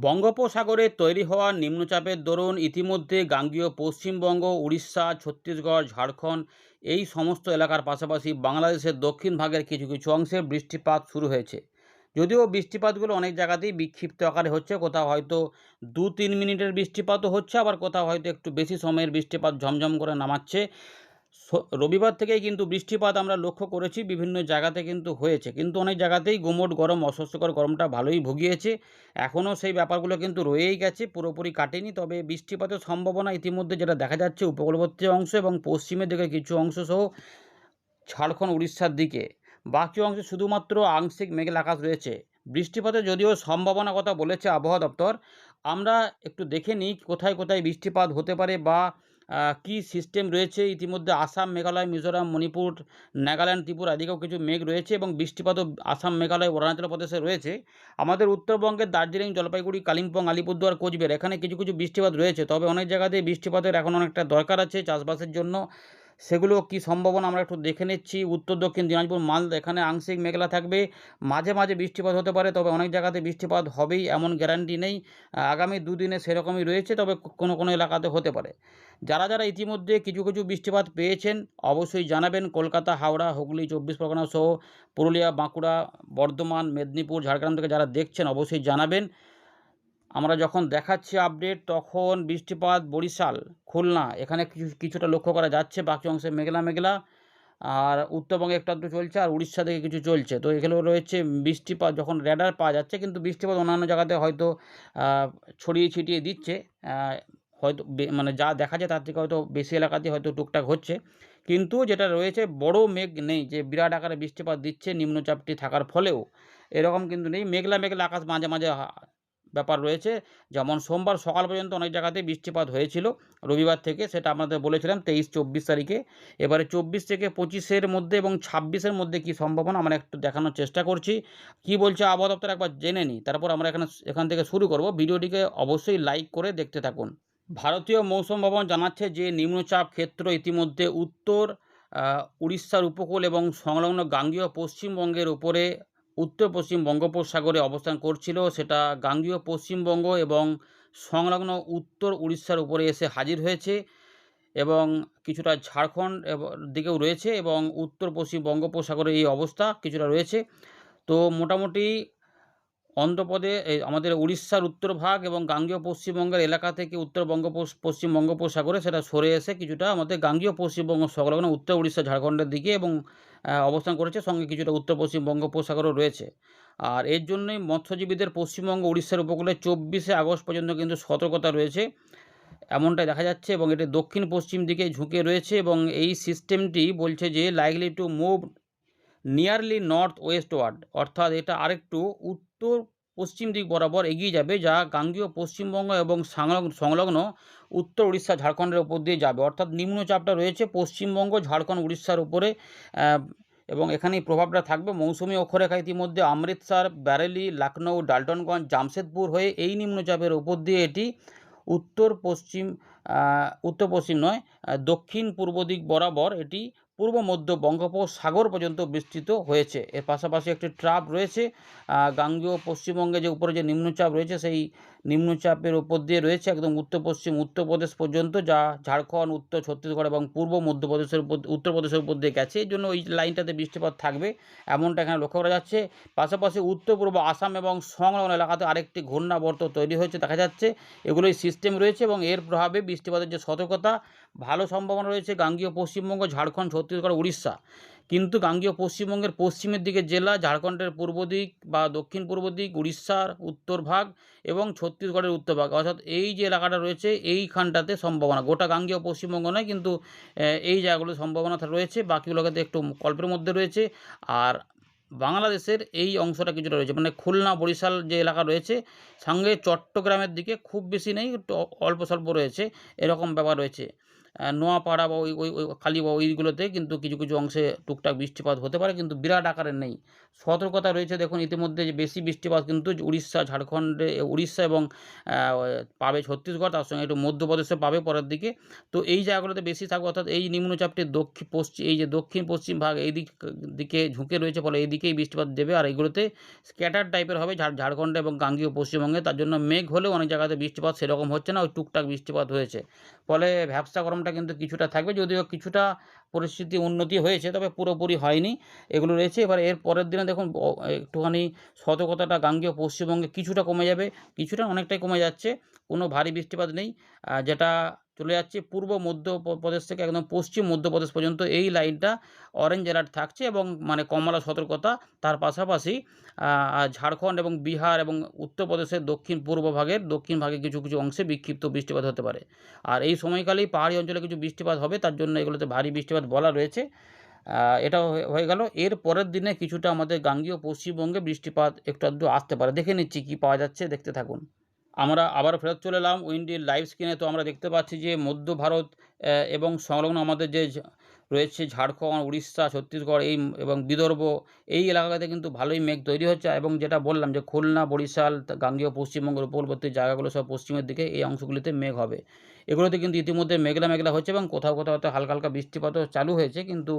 বঙ্গোপসাগরে তৈরি হওয়া নিম্নচাপের দরুন ইতিমধ্যে গাঙ্গেয় পশ্চিমবঙ্গ, উড়িষ্যা, ছত্তিশগড়, ঝাড়খণ্ড এই সমস্ত এলাকার পাশাপাশি বাংলাদেশের দক্ষিণ ভাগের কিছু কিছু অংশে বৃষ্টিপাত শুরু হয়েছে। যদিও বৃষ্টিপাতগুলো অনেক জায়গাতেই বিক্ষিপ্ত আকারে হচ্ছে, কোথাও হয়তো 2-3 মিনিটের বৃষ্টিপাতও হচ্ছে, আবার কোথাও হয়তো একটু বেশি সময়ের বৃষ্টিপাত ঝমঝম করে নামাচ্ছে। রবিবার থেকেই কিন্তু বৃষ্টিপাত আমরা লক্ষ্য করেছি, বিভিন্ন জায়গাতে কিন্তু হয়েছে, কিন্তু অনেক জায়গাতেই গুমোট গরম, অস্বস্তিকর গরমটা ভালোই ভুগিয়েছে। এখনও সেই ব্যাপারগুলো কিন্তু রয়েই গেছে, পুরোপুরি কাটেনি। তবে বৃষ্টিপাতের সম্ভাবনা ইতিমধ্যে যেটা দেখা যাচ্ছে উপকূলবর্তী অংশ এবং পশ্চিমের দিকে কিছু অংশ সহ ঝাড়খণ্ড, উড়িষ্যার দিকে, বাকি অংশে শুধুমাত্র আংশিক মেঘলা আকাশ রয়েছে। বৃষ্টিপাতের যদিও সম্ভাবনার কথা বলেছে আবহাওয়া দপ্তর, আমরা একটু দেখে নিই কোথায় কোথায় বৃষ্টিপাত হতে পারে বা কী সিস্টেম রয়েছে। ইতিমধ্যে আসাম, মেঘালয়, মিজোরাম, মণিপুর, নাগাল্যান্ড, ত্রিপুরা এদিকেও কিছু মেঘ রয়েছে এবং বৃষ্টিপাতও আসাম, মেঘালয়, অরুণাচল প্রদেশে রয়েছে। আমাদের উত্তরবঙ্গের দার্জিলিং, জলপাইগুড়ি, কালিম্পং, আলিপুরদুয়ার, কোচবিহার এখানে কিছু কিছু বৃষ্টিপাত রয়েছে। তবে অনেক জায়গাতেই বৃষ্টিপাতের এখন অনেকটা দরকার আছে চাষবাসের জন্য। সেগুলো কী সম্ভাবনা আমরা একটু দেখে নিচ্ছি। উত্তর দক্ষিণ দিনাজপুর, মালদা এখানে আংশিক মেঘলা থাকবে, মাঝে মাঝে বৃষ্টিপাত হতে পারে, তবে অনেক জায়গাতে বৃষ্টিপাত হবেই এমন গ্যারান্টি নেই। আগামী দুদিনে সেরকমই রয়েছে, তবে কোনো কোনো এলাকাতে হতে পারে। যারা যারা ইতিমধ্যে কিছু কিছু বৃষ্টিপাত পেয়েছেন অবশ্যই জানাবেন। কলকাতা, হাওড়া, হুগলি, 24 পরগনা সহ পুরুলিয়া, বাঁকুড়া, বর্ধমান, মেদিনীপুর, ঝাড়গ্রাম থেকে যারা দেখছেন অবশ্যই জানাবেন। আমরা যখন দেখাচ্ছি আপডেট তখন বৃষ্টিপাত বরিশাল, খুলনা এখানে কিছুটা লক্ষ্য করা যাচ্ছে, বাকি অংশে মেঘলা মেঘলা। আর উত্তরবঙ্গে একটু আধটু চলছে, আর উড়িষ্যা থেকে কিছু চলছে। তো এগুলো রয়েছে বৃষ্টিপাত যখন রেডার পাওয়া যাচ্ছে, কিন্তু বৃষ্টিপাত অন্যান্য জায়গাতে হয়তো ছড়িয়ে ছিটিয়ে দিচ্ছে। হয়তো মানে যা দেখা যায় তার থেকে হয়তো বেশি এলাকাতে হয়তো টুকটাক হচ্ছে, কিন্তু যেটা রয়েছে বড় মেঘ নেই যে বিরাট আকারে বৃষ্টিপাত দিচ্ছে নিম্নচাপটি থাকার ফলেও, এরকম কিন্তু নেই। মেঘলা মেঘলা আকাশ মাঝে মাঝে ব্যাপার রয়েছে। যেমন সোমবার সকাল পর্যন্ত অনেক জায়গাতেই বৃষ্টিপাত হয়েছিল রবিবার থেকে, সেটা আপনাদের বলেছিলাম 23-24 তারিখে। এবারে 24 থেকে 25-এর মধ্যে এবং 26-এর মধ্যে কী সম্ভাবনা আমরা একটু দেখানোর চেষ্টা করছি। কী বলছে আবহাওয়া দপ্তর একবার জেনে নিই, তারপর আমরা এখান থেকে শুরু করব। ভিডিওটিকে অবশ্যই লাইক করে দেখতে থাকুন। ভারতীয় মৌসুম ভবন জানাচ্ছে যে নিম্নচাপ ক্ষেত্র ইতিমধ্যে উত্তর উড়িষ্যার উপকূল এবং সংলগ্ন গাঙ্গেয় পশ্চিমবঙ্গের উপরে উত্তর পশ্চিম বঙ্গোপসাগরে অবস্থান করছিল। সেটা গাঙ্গেয় পশ্চিমবঙ্গ এবং সংলগ্ন উত্তর উড়িষ্যার উপরে এসে হাজির হয়েছে এবং কিছুটা ঝাড়খণ্ড দিকেও রয়েছে এবং উত্তর পশ্চিম বঙ্গোপসাগরে এই অবস্থা কিছুটা রয়েছে। তো মোটামুটি অন্ধ্রপ্রদেশ, আমাদের উড়িষ্যার উত্তর ভাগ এবং গাঙ্গেয় পশ্চিমবঙ্গের এলাকা থেকে উত্তর পশ্চিম বঙ্গোপসাগরে সেটা সরে এসে কিছুটা আমাদের গাঙ্গেয় পশ্চিমবঙ্গ সংলগ্ন উত্তর উড়িষ্যা, ঝাড়খণ্ডের দিকে এবং অবস্থান করেছে, সঙ্গে কিছুটা উত্তর পশ্চিম বঙ্গোপসাগরও রয়েছে। আর এর জন্যই মৎস্যজীবীদের পশ্চিমবঙ্গ, উড়িষ্যার উপকূলে 24শে আগস্ট পর্যন্ত কিন্তু সতর্কতা রয়েছে, এমনটাই দেখা যাচ্ছে এবং এটি দক্ষিণ পশ্চিম দিকে ঝুঁকে রয়েছে এবং এই সিস্টেমটি বলছে যে likely to move nearly north westward, অর্থাৎ এটা আরেকটু উত্তর পশ্চিম দিক বরাবর এগিয়ে যাবে, যা গাঙ্গেয় পশ্চিমবঙ্গ এবং সংলগ্ন উত্তর উড়িষ্যা, ঝাড়খণ্ডের উপর দিয়ে যাবে। অর্থাৎ নিম্নচাপটা রয়েছে পশ্চিমবঙ্গ, ঝাড়খণ্ড, উড়িষ্যার উপরে এবং এখানেই প্রভাবটা থাকবে। মৌসুমি অক্ষরেখা ইতিমধ্যে অমৃতসর, ব্যারেলি, লখনৌ, ডাল্টনগঞ্জ, জামশেদপুর হয়ে এই নিম্নচাপের উপর দিয়ে এটি উত্তর পশ্চিম নয়, দক্ষিণ পূর্ব দিক বরাবর এটি পূর্ব মধ্য বঙ্গোপসাগর পর্যন্ত বিস্তৃত হয়েছে। এর পাশাপাশি একটি ট্রাপ রয়েছে গাঙ্গেয় পশ্চিমবঙ্গে, যে উপরে যে নিম্নচাপ রয়েছে সেই নিম্নচাপের উপর দিয়ে রয়েছে একদম উত্তর পশ্চিম উত্তরপ্রদেশ পর্যন্ত, যা ঝাড়খণ্ড, উত্তর ছত্তিশগড় এবং পূর্ব মধ্যপ্রদেশের উপর, উত্তরপ্রদেশের উপর দিয়ে গেছে। এই জন্য ওই লাইনটাতে বৃষ্টিপাত থাকবে এমনটা এখানে লক্ষ্য করা যাচ্ছে। পাশাপাশি উত্তর পূর্ব আসাম এবং সংলগ্ন এলাকাতে আরেকটি ঘূর্ণাবর্ত তৈরি হয়েছে দেখা যাচ্ছে। এগুলোই সিস্টেম রয়েছে এবং এর প্রভাবে বৃষ্টিপাতের যে সতর্কতা, ভালো সম্ভাবনা রয়েছে গাঙ্গেয় পশ্চিমবঙ্গ, ঝাড়খণ্ড, ছত্তিশগড়, উড়িষ্যা। কিন্তু গাঙ্গেয় পশ্চিমবঙ্গের পশ্চিমের দিকে জেলা, ঝাড়খণ্ডের পূর্ব দিক বা দক্ষিণ পূর্ব দিক, উড়িষ্যার উত্তর ভাগ এবং ছত্তিশগড়ের উত্তর ভাগ, অর্থাৎ এই যে এলাকাটা রয়েছে এইখানটাতে সম্ভাবনা, গোটা গাঙ্গেয় পশ্চিমবঙ্গ নয় কিন্তু এই জায়গাগুলো সম্ভাবনা রয়েছে, বাকিগুলোকে একটু কল্পের মধ্যে রয়েছে। আর বাংলাদেশের এই অংশটা কিছুটা রয়েছে, মানে খুলনা, বরিশাল যে এলাকা রয়েছে, সঙ্গে চট্টগ্রামের দিকে খুব বেশি নেই, একটু অল্প স্বল্প রয়েছে, এরকম ব্যাপার রয়েছে। নোয়াপাড়া বা ওই খালি বা ওইগুলোতে কিন্তু কিছু কিছু অংশে টুকটাক বৃষ্টিপাত হতে পারে, কিন্তু বিরাট আকারের নেই। সতর্কতা রয়েছে দেখুন ইতিমধ্যে যে বেশি বৃষ্টিপাত কিন্তু উড়িষ্যা, ঝাড়খণ্ডে, উড়িষ্যা এবং পাবে ছত্তিশগড়, তার সঙ্গে একটু মধ্যপ্রদেশে পাবে পরের দিকে। তো এই জায়গাগুলোতে বেশি থাকবে, অর্থাৎ এই নিম্নচাপটি এই যে দক্ষিণ পশ্চিম ভাগ এই দিকে ঝুঁকে রয়েছে, ফলে এই দিকেই বৃষ্টিপাত দেবে। আর এইগুলোতে স্ক্যাটার টাইপের হবে ঝাড়খণ্ডে এবং গাঙ্গীয় পশ্চিমবঙ্গে। তার জন্য মেঘ হলেও অনেক জায়গাতে বৃষ্টিপাত সেরকম হচ্ছে না, ওই টুকটাক বৃষ্টিপাত হয়েছে। ফলে ভ্যাপসা গরমটা কিন্তু কিছুটা থাকবে, যদিও কিছুটা পরিস্থিতি উন্নতি হয়েছে, তবে পুরোপুরি হয়নি। এগুলো রয়েছে। এবার এর পরের দিনে দেখুন একটুখানি সতর্কতাটা গাঙ্গেয় পশ্চিমবঙ্গে কিছুটা কমে যাবে, কিছুটা অনেকটাই কমে যাচ্ছে। কোনো ভারী বৃষ্টিপাত নেই, যেটা চলে যাচ্ছে পূর্ব মধ্যপ্রদেশ থেকে একদম পশ্চিম মধ্যপ্রদেশ পর্যন্ত এই লাইনটা অরেঞ্জ অ্যালার্ট থাকছে এবং মানে কমলা সতর্কতা। তার পাশাপাশি ঝাড়খণ্ড এবং বিহার এবং উত্তরপ্রদেশের দক্ষিণ ভাগে কিছু কিছু অংশে বিক্ষিপ্ত বৃষ্টিপাত হতে পারে। আর এই সময়কালেই পাহাড়ি অঞ্চলে কিছু বৃষ্টিপাত হবে, তার জন্য এগুলোতে ভারী বৃষ্টিপাত বলা রয়েছে। এটাও হয়ে গেল। এর পরের দিনে কিছুটা আমাদের গাঙ্গীয় পশ্চিমবঙ্গে বৃষ্টিপাত একটু আধটু আসতে পারে। দেখে নিচ্ছি কী পাওয়া যাচ্ছে, দেখতে থাকুন। আমরা আবারও ফেরত চলে এলাম উইন্ডির লাইভ স্ক্রিনে। তো আমরা দেখতে পাচ্ছি যে মধ্য ভারত এবং সংলগ্ন আমাদের যে রয়েছে ঝাড়খণ্ড, উড়িষ্যা, ছত্তিশগড় এবং বিদর্ভ, এই এলাকাতে কিন্তু ভালোই মেঘ তৈরি হচ্ছে। এবং যেটা বললাম যে খুলনা, বরিশাল, গাঙ্গেয় পশ্চিমবঙ্গের উপকূলবর্তী জায়গাগুলো সব পশ্চিমের দিকে, এই অংশগুলিতে মেঘ হবে। এগুলোতে কিন্তু ইতিমধ্যে মেঘলা মেঘলা হচ্ছে এবং কোথাও কোথাও হয়তো হালকা হালকা বৃষ্টিপাতও চালু হয়েছে, কিন্তু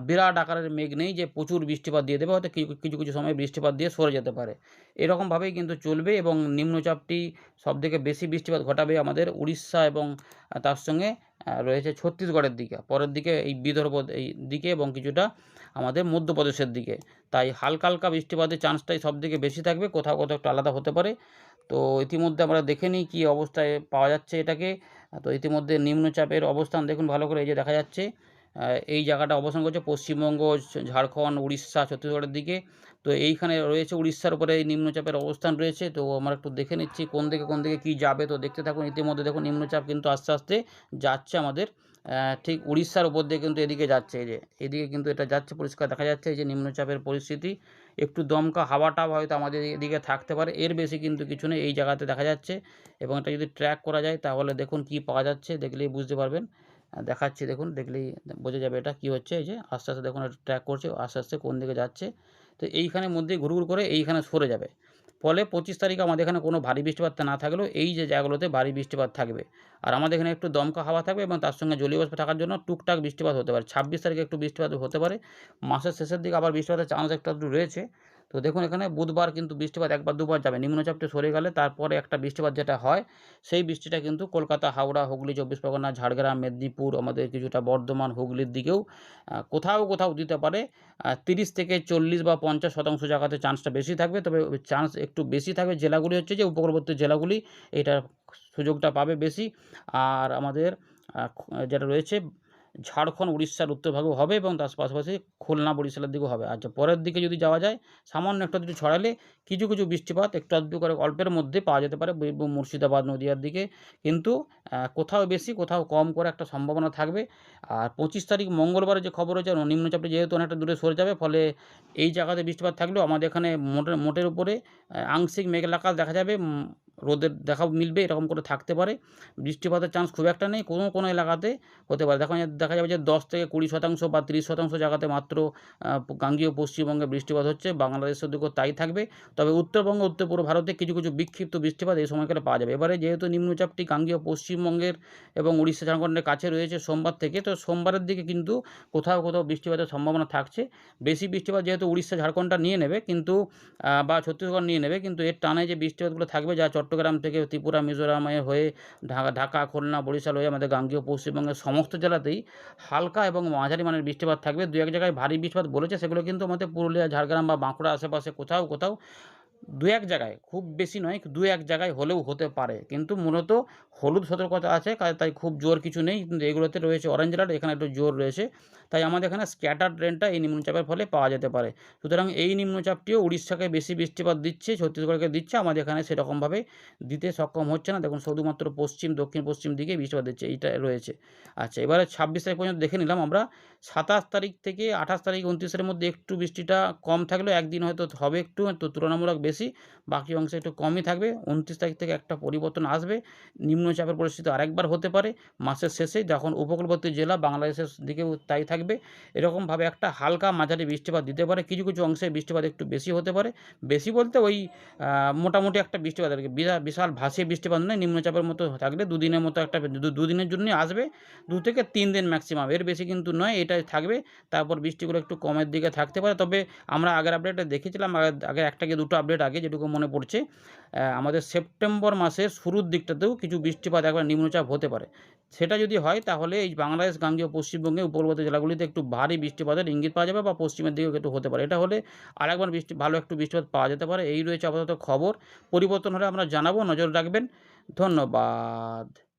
বিরাট আকারের মেঘ নেই যে প্রচুর বৃষ্টিপাত দিয়ে দেবে, হয়তো কিছু কিছু সময় বৃষ্টিপাত দিয়ে সরে যেতে পারে। এরকমভাবেই কিন্তু চলবে এবং নিম্নচাপটি সবথেকে বেশি বৃষ্টিপাত ঘটাবে আমাদের উড়িষ্যা এবং তার সঙ্গে রয়েছে ছত্তিশগড়ের দিকে, পরের দিকে এই বিদর্ভ এই দিকে এবং কিছুটা আমাদের মধ্যপ্রদেশের দিকে। তাই হালকা হালকা বৃষ্টিপাতের চান্সটাই সবথেকে বেশি থাকবে, কোথাও কোথাও একটু আলাদা হতে পারে। তো ইতিমধ্যে আমরা দেখে নিই কী অবস্থায় পাওয়া যাচ্ছে এটাকে। তো ইতিমধ্যে নিম্নচাপের অবস্থান দেখুন ভালো করে, এই যে দেখা যাচ্ছে এই জায়গাটা অবস্থান করছে পশ্চিমবঙ্গ, ঝাড়খণ্ড, উড়িষ্যা, ছত্তিশগড়ের দিকে। তো এইখানে রয়েছে উড়িষ্যার উপরে এই নিম্নচাপের অবস্থান রয়েছে। তো আমরা একটু দেখে নিচ্ছি কোন দিকে কী যাবে, তো দেখতে থাকুন। ইতিমধ্যে দেখুন নিম্নচাপ কিন্তু আস্তে আস্তে যাচ্ছে আমাদের ঠিক উড়িষ্যার উপর দিয়ে, কিন্তু এদিকে যাচ্ছে, এই যে এদিকে কিন্তু এটা যাচ্ছে, পরিষ্কার দেখা যাচ্ছে এই যে নিম্নচাপের পরিস্থিতি। একটু দমকা হাওয়াটাও হয়তো আমাদের এদিকে থাকতে পারে, এর বেশি কিন্তু কিছু নেই এই জায়গাতে দেখা যাচ্ছে। এবং এটা যদি ট্র্যাক করা যায় তাহলে দেখুন কী পাওয়া যাচ্ছে, দেখলেই বুঝতে পারবেন। দেখাচ্ছি দেখুন, দেখলেই বোঝা যাবে এটা কী হচ্ছে। এই যে আস্তে আস্তে দেখুন এটা ট্র্যাক করছে, আস্তে আস্তে কোন দিকে যাচ্ছে। তো এইখানের মধ্যেই ঘুরঘুর করে এইখানে সরে যাবে। ফলে 25 তারিখে আমাদের এখানে কোনো ভারী বৃষ্টিপাত না থাকলেও এই যে জায়গাগুলোতে ভারী বৃষ্টিপাত থাকবে। আর আমাদের এখানে একটু দমকা হাওয়া থাকবে এবং তার সঙ্গে জলীয় বাষ্প থাকার জন্য টুকটাক বৃষ্টিপাত হতে পারে। 26 তারিখে একটু বৃষ্টিপাত হতে পারে। মাসের শেষের দিকে আবার বৃষ্টিপাতের চান্স একটু আধটু রয়েছে। তো দেখুন এখানে বুধবার কিন্তু বৃষ্টিপাত একবার দুবার যাবে। নিম্নচাপটি সরে গেলে তারপরে একটা বৃষ্টিপাত যেটা হয়, সেই বৃষ্টিটা কিন্তু কলকাতা, হাওড়া, হুগলি, 24 পরগনা, ঝাড়গ্রাম, মেদিনীপুর, আমাদের কিছুটা বর্ধমান, হুগলির দিকেও কোথাও কোথাও দিতে পারে। 30 থেকে 40 বা 50% জায়গাতে চান্সটা বেশি থাকবে। তবে ওই চান্স একটু বেশি থাকবে জেলাগুলি হচ্ছে যে উপকূলবর্তী জেলাগুলি, এইটার সুযোগটা পাবে বেশি। আর আমাদের যেটা রয়েছে ঝাড়খণ্ড, উড়িষ্যার উত্তরভাগেও হবে এবং তার পাশাপাশি খুলনা, বরিশালের দিকেও হবে। আচ্ছা, পরের দিকে যদি যাওয়া যায়, সামান্য একটু আধটু ছড়ালে কিছু কিছু বৃষ্টিপাত একটু আধটু করে অল্পের মধ্যে পাওয়া যেতে পারে বীরভূম, মুর্শিদাবাদ, নদীয়ার দিকে। কিন্তু কোথাও বেশি কোথাও কম করে একটা সম্ভাবনা থাকবে। আর 25 তারিখ মঙ্গলবারে যে খবর হয়েছে, নিম্নচাপটি যেহেতু অনেকটা দূরে সরে যাবে, ফলে এই জায়গাতে বৃষ্টিপাত থাকলেও আমাদের এখানে মোটের উপরে আংশিক মেঘলা আকাশ দেখা যাবে। রোদের দেখা মিলবে, এরকম করে থাকতে পারে। বৃষ্টিপাতের চান্স খুব একটা নেই, কোনো এলাকাতে হতে পারে। দেখা যাবে যে 10 থেকে 20% বা 30% জায়গাতে মাত্র গাঙ্গেয় পশ্চিমবঙ্গে বৃষ্টিপাত হচ্ছে, বাংলাদেশের দিকেও তাই থাকবে। তবে উত্তরবঙ্গ, উত্তর পূর্ব ভারতে কিছু কিছু বিক্ষিপ্ত বৃষ্টিপাত এই সময়কালে পাওয়া যাবে। এবারে যেহেতু নিম্নচাপটি গাঙ্গেয় পশ্চিমবঙ্গের এবং উড়িষ্যা, ঝাড়খণ্ডের কাছে রয়েছে সোমবার থেকে, তো সোমবারের দিকে কিন্তু কোথাও কোথাও বৃষ্টিপাতের সম্ভাবনা থাকছে। বেশি বৃষ্টিপাত যেহেতু উড়িষ্যা, ঝাড়খণ্ডটা নিয়ে নেবে, কিন্তু বা ছত্তিশগড় নিয়ে নেবে, কিন্তু এর টানে যে বৃষ্টিপাতগুলো থাকবে, যা চট্টগ্রাম থেকে ত্রিপুরা, মিজোরামে হয়ে ঢাকা, খুলনা, বরিশাল হয়ে আমাদের গাঙ্গেয় পশ্চিমবঙ্গের সমস্ত জেলাতেই হালকা এবং মাঝারি মানের বৃষ্টিপাত থাকবে। 2-1 জায়গায় ভারী বৃষ্টিপাত বলেছে, সেগুলো কিন্তু আমাদের পুরুলিয়া, ঝাড়গ্রাম বা বাঁকুড়া আশেপাশে কোথাও কোথাও 2-1 জায়গায়, খুব বেশি নয়, 2-1 জায়গায় হলেও হতে পারে। কিন্তু মূলত হলুদ সতর্কতা আছে, তাই খুব জোর কিছু নেই। কিন্তু এগুলোতে রয়েছে অরেঞ্জ অ্যালার্ট, এখানে একটু জোর রয়েছে। তাই আমাদের এখানে স্ক্যাটার্ড রেনটা এই নিম্নচাপের ফলে পাওয়া যেতে পারে। সুতরাং এই নিম্নচাপটিও উড়িষ্যাকে বেশি বৃষ্টিপাত দিচ্ছে, ছত্তিশগড়কে দিচ্ছে, আমাদের এখানে সেরকমভাবে দিতে সক্ষম হচ্ছে না। দেখুন শুধুমাত্র পশ্চিম, দক্ষিণ পশ্চিম দিকে বৃষ্টিপাত দিচ্ছে, এইটা রয়েছে। আচ্ছা, এবারে 26 তারিখ পর্যন্ত দেখে নিলাম আমরা। 27 তারিখ থেকে 28 তারিখ 29 এর মধ্যে একটু বৃষ্টিটা কম থাকলেও একদিন হয়তো হবে একটু তো তুলনামূলক বেশি, বাকি অংশে একটু কমই থাকবে। 29 তারিখ থেকে একটা পরিবর্তন আসবে, নিম্নচাপের পরিস্থিতি আরেকবার হতে পারে মাসের শেষে, যখন উপকূলবর্তী জেলা বাংলাদেশের দিকেও তাই থাকবে। এরকমভাবে একটা হালকা মাঝারি বৃষ্টিপাত দিতে পারে, কিছু কিছু অংশে বৃষ্টিপাত একটু বেশি হতে পারে। বেশি বলতে ওই মোটামুটি একটা বৃষ্টিপাত আর কি, বিশাল ভাসিয়ে বৃষ্টিপাত নয়, নিম্নচাপের মতো থাকলে দুদিনের মতো একটা দুদিনের জন্যই আসবে, 2 থেকে 3 দিন ম্যাক্সিমাম, এর বেশি কিন্তু নয়, এটাই থাকবে। তারপর বৃষ্টিগুলো একটু কমের দিকে থাকতে পারে। তবে আমরা আগের আপডেটে দেখেছিলাম, আগের 1 থেকে 2টো আপডেট আগে যেটুকু মনে পড়ছে, আমাদের সেপ্টেম্বর মাসের শুরুর দিকটাতেও কিছু বৃষ্টিপাত একবার নিম্নচাপ হতে পারে। সেটা যদি হয় তাহলে এই বাংলাদেশ, গাঙ্গেয় পশ্চিমবঙ্গে উপকূলবর্তী জেলাগুলিতে একটু ভারী বৃষ্টিপাতের ইঙ্গিত পাওয়া যাবে, বা পশ্চিমের দিকেও একটু হতে পারে। এটা হলে আরেকবার ভালো একটু বৃষ্টিপাত পাওয়া যেতে পারে। এই রয়েছে আপাতত খবর। পরিবর্তন হলে আমরা জানাবো, নজর রাখবেন। ধন্যবাদ।